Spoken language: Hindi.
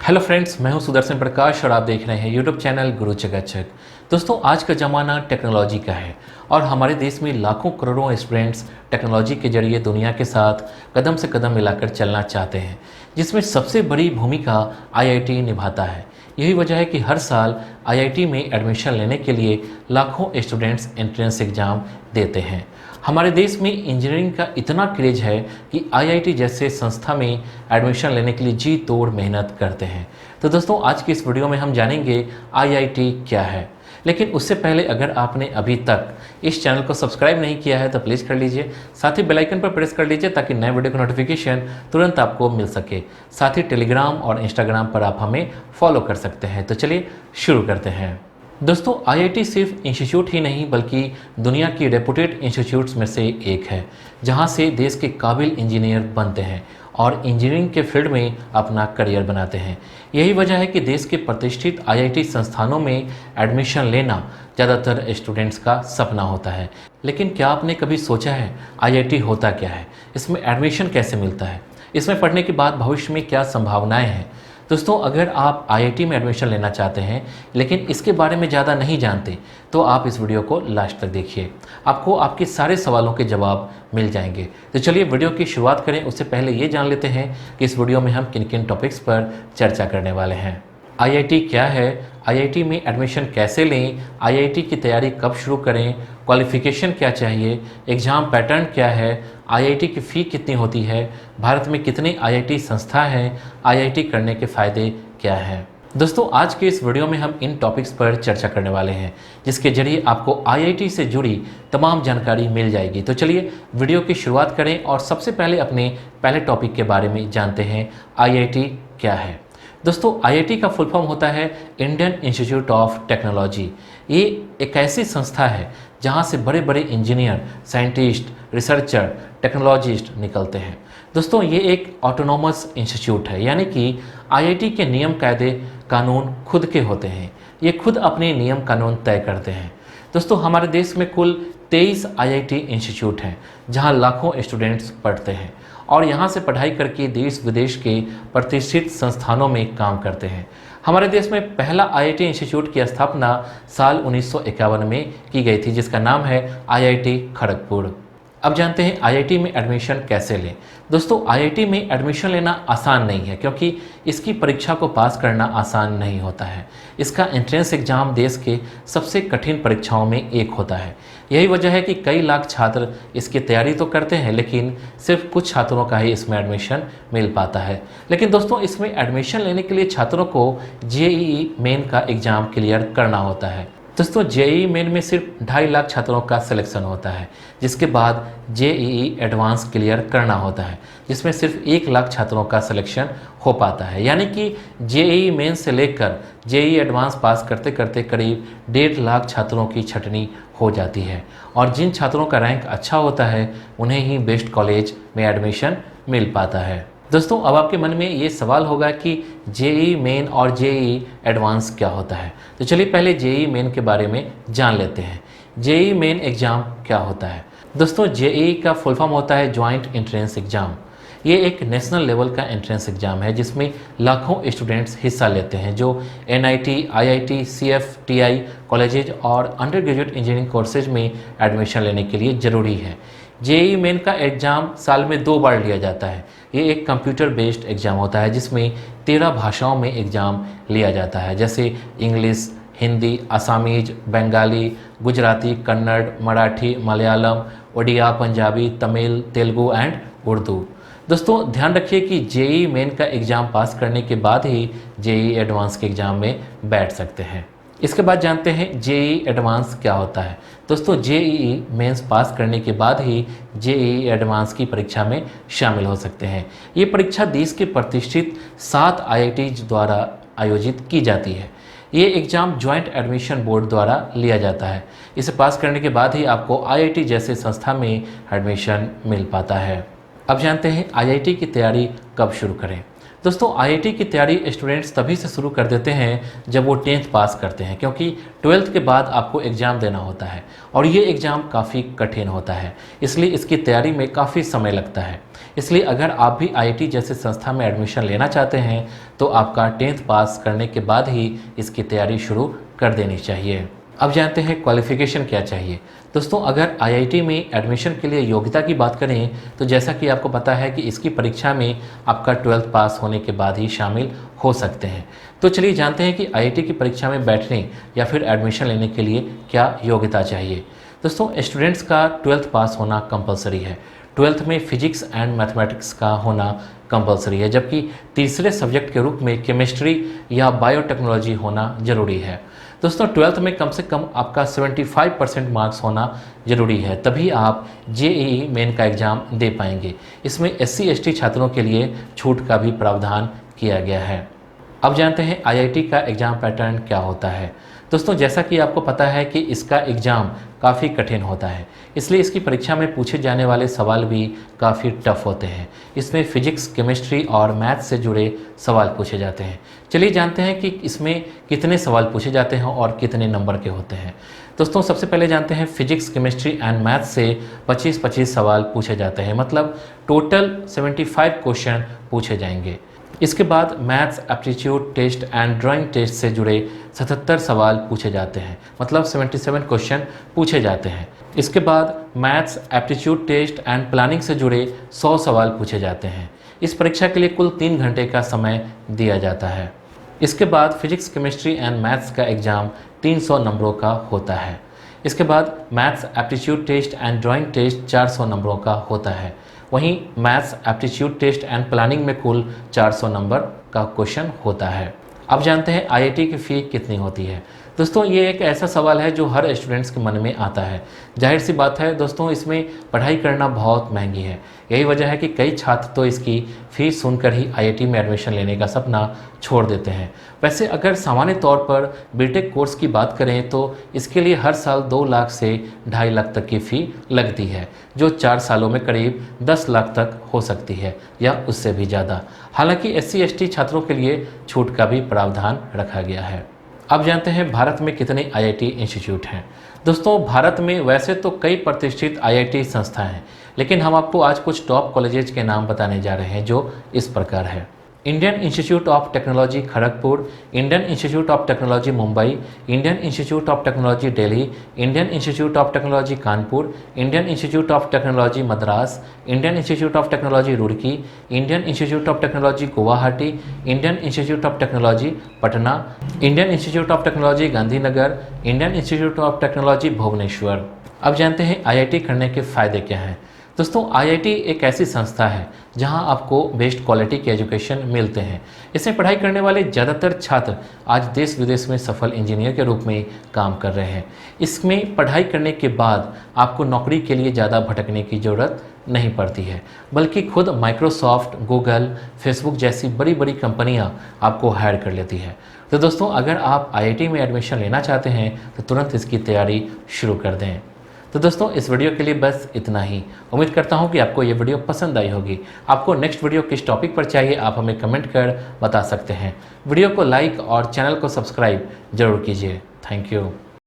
हेलो फ्रेंड्स, मैं हूं सुदर्शन प्रकाश और आप देख रहे हैं यूट्यूब चैनल गुरु चकाचक। दोस्तों, आज का ज़माना टेक्नोलॉजी का है और हमारे देश में लाखों करोड़ों स्टूडेंट्स टेक्नोलॉजी के जरिए दुनिया के साथ कदम से कदम मिलाकर चलना चाहते हैं, जिसमें सबसे बड़ी भूमिका आईआईटी निभाता है। यही वजह है कि हर साल आईआईटी में एडमिशन लेने के लिए लाखों स्टूडेंट्स एंट्रेंस एग्ज़ाम देते हैं। हमारे देश में इंजीनियरिंग का इतना क्रेज है कि आईआईटी जैसे संस्था में एडमिशन लेने के लिए जी तोड़ मेहनत करते हैं। तो दोस्तों, आज की इस वीडियो में हम जानेंगे आईआईटी क्या है। लेकिन उससे पहले अगर आपने अभी तक इस चैनल को सब्सक्राइब नहीं किया है तो प्लीज़ कर लीजिए। साथ ही बेल आइकन पर प्रेस कर लीजिए ताकि नए वीडियो का नोटिफिकेशन तुरंत आपको मिल सके। साथ ही टेलीग्राम और इंस्टाग्राम पर आप हमें फॉलो कर सकते हैं। तो चलिए शुरू करते हैं। दोस्तों, आईआईटी सिर्फ इंस्टीट्यूट ही नहीं बल्कि दुनिया की रेपुटेड इंस्टीट्यूट्स में से एक है, जहां से देश के काबिल इंजीनियर बनते हैं और इंजीनियरिंग के फील्ड में अपना करियर बनाते हैं। यही वजह है कि देश के प्रतिष्ठित आईआईटी संस्थानों में एडमिशन लेना ज़्यादातर स्टूडेंट्स का सपना होता है। लेकिन क्या आपने कभी सोचा है आईआईटी होता क्या है, इसमें एडमिशन कैसे मिलता है, इसमें पढ़ने के बाद भविष्य में क्या संभावनाएँ हैं? दोस्तों, अगर आप आईआईटी में एडमिशन लेना चाहते हैं लेकिन इसके बारे में ज़्यादा नहीं जानते तो आप इस वीडियो को लास्ट तक देखिए। आपको आपके सारे सवालों के जवाब मिल जाएंगे। तो चलिए वीडियो की शुरुआत करें। उससे पहले ये जान लेते हैं कि इस वीडियो में हम किन किन टॉपिक्स पर चर्चा करने वाले हैं। आईआईटी क्या है, आईआईटी में एडमिशन कैसे लें, आईआईटी की तैयारी कब शुरू करें, क्वालिफ़िकेशन क्या चाहिए, एग्ज़ाम पैटर्न क्या है, आईआईटी की फ़ी कितनी होती है, भारत में कितने आईआईटी संस्था हैं, आईआईटी करने के फ़ायदे क्या हैं। दोस्तों, आज के इस वीडियो में हम इन टॉपिक्स पर चर्चा करने वाले हैं, जिसके जरिए आपको आईआईटी से जुड़ी तमाम जानकारी मिल जाएगी। तो चलिए वीडियो की शुरुआत करें और सबसे पहले अपने पहले टॉपिक के बारे में जानते हैं, आईआईटी क्या है। दोस्तों, आईआईटी का फुल फॉर्म होता है इंडियन इंस्टीट्यूट ऑफ टेक्नोलॉजी। ये एक ऐसी संस्था है जहाँ से बड़े बड़े इंजीनियर, साइंटिस्ट, रिसर्चर, टेक्नोलॉजिस्ट निकलते हैं। दोस्तों, ये एक ऑटोनोमस इंस्टीट्यूट है, यानी कि आईआईटी के नियम कायदे कानून खुद के होते हैं। ये खुद अपने नियम कानून तय करते हैं। दोस्तों, हमारे देश में कुल 23 आईआईटी इंस्टीट्यूट हैं जहाँ लाखों स्टूडेंट्स पढ़ते हैं और यहाँ से पढ़ाई करके देश विदेश के प्रतिष्ठित संस्थानों में काम करते हैं। हमारे देश में पहला आईआईटी इंस्टीट्यूट की स्थापना साल 1951 में की गई थी, जिसका नाम है आईआईटी खड़गपुर। अब जानते हैं आईआईटी में एडमिशन कैसे लें। दोस्तों, आईआईटी में एडमिशन लेना आसान नहीं है क्योंकि इसकी परीक्षा को पास करना आसान नहीं होता है। इसका एंट्रेंस एग्ज़ाम देश के सबसे कठिन परीक्षाओं में एक होता है। यही वजह है कि कई लाख छात्र इसकी तैयारी तो करते हैं लेकिन सिर्फ कुछ छात्रों का ही इसमें एडमिशन मिल पाता है। लेकिन दोस्तों, इसमें एडमिशन लेने के लिए छात्रों को जेईई मेन का एग्ज़ाम क्लियर करना होता है। दोस्तों, जेईई मेन में सिर्फ 2.5 लाख छात्रों का सिलेक्शन होता है, जिसके बाद जेईई एडवांस क्लियर करना होता है, जिसमें सिर्फ 1 लाख छात्रों का सिलेक्शन हो पाता है। यानी कि जेईई मेन से लेकर जेईई एडवांस पास करते करते करीब 1.5 लाख छात्रों की छंटनी हो जाती है और जिन छात्रों का रैंक अच्छा होता है उन्हें ही बेस्ट कॉलेज में एडमिशन मिल पाता है। दोस्तों, अब आपके मन में ये सवाल होगा कि जेईई मेन और जेईई एडवांस क्या होता है। तो चलिए पहले जेईई मेन के बारे में जान लेते हैं। जेईई मेन एग्ज़ाम क्या होता है। दोस्तों, जेईई का फुल फॉर्म होता है जॉइंट एंट्रेंस एग्ज़ाम। ये एक नेशनल लेवल का एंट्रेंस एग्ज़ाम है जिसमें लाखों स्टूडेंट्स हिस्सा लेते हैं, जो एनआईटी, आईआईटी, सीएफटीआई कॉलेजेज और अंडर ग्रेजुएट इंजीनियरिंग कोर्सेज में एडमिशन लेने के लिए ज़रूरी है। जेईई मेन का एग्ज़ाम साल में 2 बार लिया जाता है। ये एक कंप्यूटर बेस्ड एग्ज़ाम होता है जिसमें 13 भाषाओं में एग्ज़ाम लिया जाता है, जैसे इंग्लिश, हिंदी, असामीज, बंगाली, गुजराती, कन्नड़, मराठी, मलयालम, उड़िया, पंजाबी, तमिल, तेलुगु एंड उर्दू। दोस्तों, ध्यान रखिए कि जेईई मेन का एग्ज़ाम पास करने के बाद ही जेईई एडवांस के एग्ज़ाम में बैठ सकते हैं। इसके बाद जानते हैं जेईई एडवांस क्या होता है। दोस्तों, जेईई मेंस पास करने के बाद ही जेईई एडवांस की परीक्षा में शामिल हो सकते हैं। ये परीक्षा देश के प्रतिष्ठित 7 आईआईटीज द्वारा आयोजित की जाती है। ये एग्ज़ाम ज्वाइंट एडमिशन बोर्ड द्वारा लिया जाता है। इसे पास करने के बाद ही आपको आईआईटी जैसे संस्था में एडमिशन मिल पाता है। अब जानते हैं आईआईटी की तैयारी कब शुरू करें। दोस्तों आईआईटी की तैयारी स्टूडेंट्स तभी से शुरू कर देते हैं जब वो 10th पास करते हैं, क्योंकि 12th के बाद आपको एग्ज़ाम देना होता है और ये एग्ज़ाम काफ़ी कठिन होता है, इसलिए इसकी तैयारी में काफ़ी समय लगता है। इसलिए अगर आप भी आईआईटी जैसे संस्था में एडमिशन लेना चाहते हैं तो आपका 10th पास करने के बाद ही इसकी तैयारी शुरू कर देनी चाहिए। अब जानते हैं क्वालिफ़िकेशन क्या चाहिए। दोस्तों अगर आईआईटी में एडमिशन के लिए योग्यता की बात करें तो जैसा कि आपको पता है कि इसकी परीक्षा में आपका 12th पास होने के बाद ही शामिल हो सकते हैं। तो चलिए जानते हैं कि आईआईटी की परीक्षा में बैठने या फिर एडमिशन लेने के लिए क्या योग्यता चाहिए। दोस्तों स्टूडेंट्स का 12th पास होना कंपलसरी है। 12th में फिजिक्स एंड मैथमेटिक्स का होना कंपलसरी है, जबकि तीसरे सब्जेक्ट के रूप में केमिस्ट्री या बायोटेक्नोलॉजी होना ज़रूरी है। दोस्तों 12th में कम से कम आपका 75% मार्क्स होना ज़रूरी है, तभी आप जेईई मेन का एग्ज़ाम दे पाएंगे। इसमें SC ST छात्रों के लिए छूट का भी प्रावधान किया गया है। अब जानते हैं आईआईटी का एग्ज़ाम पैटर्न क्या होता है। दोस्तों जैसा कि आपको पता है कि इसका एग्ज़ाम काफ़ी कठिन होता है, इसलिए इसकी परीक्षा में पूछे जाने वाले सवाल भी काफ़ी टफ होते हैं। इसमें फिजिक्स, केमिस्ट्री और मैथ से जुड़े सवाल पूछे जाते हैं। चलिए जानते हैं कि इसमें कितने सवाल पूछे जाते हैं और कितने नंबर के होते हैं। दोस्तों सबसे पहले जानते हैं फिजिक्स, केमिस्ट्री एंड मैथ से 25-25 सवाल पूछे जाते हैं, मतलब टोटल 75 क्वेश्चन पूछे जाएंगे। इसके बाद maths aptitude test and drawing test से जुड़े 77 सवाल पूछे जाते हैं, मतलब 77 क्वेश्चन पूछे जाते हैं। इसके बाद maths aptitude test and planning से जुड़े 100 सवाल पूछे जाते हैं। इस परीक्षा के लिए कुल 3 घंटे का समय दिया जाता है। इसके बाद फिजिक्स, केमिस्ट्री एंड मैथ्स का एग्ज़ाम 300 नंबरों का होता है। इसके बाद maths aptitude test and drawing test 400 नंबरों का होता है। वहीं maths aptitude test and planning में कुल 400 नंबर का क्वेश्चन होता है। अब जानते हैं आईआईटी की फ़ी कितनी होती है। दोस्तों ये एक ऐसा सवाल है जो हर स्टूडेंट्स के मन में आता है। जाहिर सी बात है दोस्तों, इसमें पढ़ाई करना बहुत महंगी है। यही वजह है कि कई छात्र तो इसकी फ़ीस सुनकर ही आईआईटी में एडमिशन लेने का सपना छोड़ देते हैं। वैसे अगर सामान्य तौर पर बीटेक कोर्स की बात करें तो इसके लिए हर साल 2 लाख से 2.5 लाख तक की फ़ी लगती है, जो 4 सालों में करीब 10 लाख तक हो सकती है या उससे भी ज़्यादा। हालांकि SC ST छात्रों के लिए छूट का भी प्रावधान रखा गया है। अब जानते हैं भारत में कितने आईआईटी इंस्टीट्यूट हैं। दोस्तों भारत में वैसे तो कई प्रतिष्ठित आईआईटी संस्थाएं हैं, लेकिन हम आपको आज कुछ टॉप कॉलेजेस के नाम बताने जा रहे हैं जो इस प्रकार है। Indian Institute of Technology Kharagpur, Indian Institute of Technology Mumbai, Indian Institute of Technology Delhi, Indian Institute of Technology Kanpur, Indian Institute of Technology Madras, Indian Institute of Technology Roorkee, Indian Institute of Technology Guwahati, Indian Institute of Technology Patna, Indian Institute of Technology Gandhinagar, Indian Institute of Technology Bhubaneswar. अब जानते हैं आईआईटी करने के फ़ायदे क्या हैं। दोस्तों आईआईटी एक ऐसी संस्था है जहां आपको बेस्ट क्वालिटी के एजुकेशन मिलते हैं। इसमें पढ़ाई करने वाले ज़्यादातर छात्र आज देश विदेश में सफल इंजीनियर के रूप में काम कर रहे हैं। इसमें पढ़ाई करने के बाद आपको नौकरी के लिए ज़्यादा भटकने की ज़रूरत नहीं पड़ती है, बल्कि खुद माइक्रोसॉफ्ट, गूगल, फेसबुक जैसी बड़ी बड़ी कंपनियां आपको हायर कर लेती है। तो दोस्तों अगर आप आईआईटी में एडमिशन लेना चाहते हैं तो तुरंत इसकी तैयारी शुरू कर दें। तो दोस्तों इस वीडियो के लिए बस इतना ही। उम्मीद करता हूँ कि आपको ये वीडियो पसंद आई होगी। आपको नेक्स्ट वीडियो किस टॉपिक पर चाहिए आप हमें कमेंट कर बता सकते हैं। वीडियो को लाइक और चैनल को सब्सक्राइब जरूर कीजिए। Thank you.